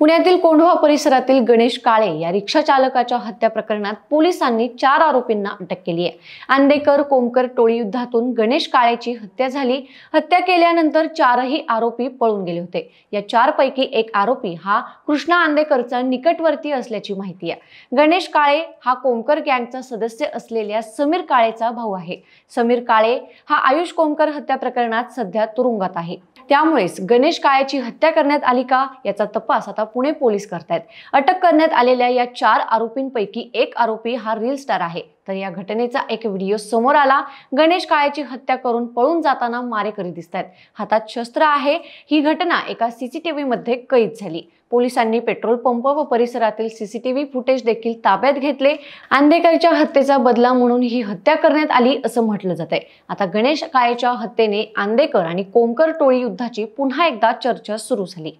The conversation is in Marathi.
पुण्यातील कोंढवा परिसरातील गणेश काळे या रिक्षा चालकाच्या हत्या प्रकरणात पोलिसांनी 4 आरोपींना अटक केली आहे। आंदेकर कोमकर टोळी युद्धातून गणेश काळेची हत्या झाली। हत्या केल्यानंतर 4ही आरोपी पळून गेले होते। या 4 पैकी एक आरोपी हा कृष्णा आंदेकरचा निकटवर्ती असल्याची माहिती आहे। गणेश काळे हा कोमकर गँगचा सदस्य असलेल्या समीर काळेचा भाऊ आहे। समीर काळे हा आयुष कोमकर हत्या प्रकरणात सध्या तुरुंगात आहे। त्यामुळेच गणेश काळेची हत्या करण्यात आली का याचा तपास आता पुणे पोलीस करतायत। अटक करण्यात आलेल्या या 4 आरोपींपैकी एक आरोपी हा रील स्टार आहे। तर या घटनेचा एक व्हिडिओ समोर आला। गणेश काळेची हत्या करून पळून जाताना मारेकरी दिसतात। हातात शस्त्र आहे। ही घटना एका सीसीटीव्ही मध्ये कैद झाली। पोलिसांनी पेट्रोल पंप व परिसरातील सीसीटीव्ही फुटेज देखील ताब्यात घेतले। आंदेकरच्या हत्येचा बदला म्हणून ही हत्या करण्यात आली असं म्हटलं जातंय। आता गणेश काळेच्या हत्येने आंदेकर आणि कोमकर टोळी युद्धाची पुन्हा एकदा चर्चा सुरू झाली।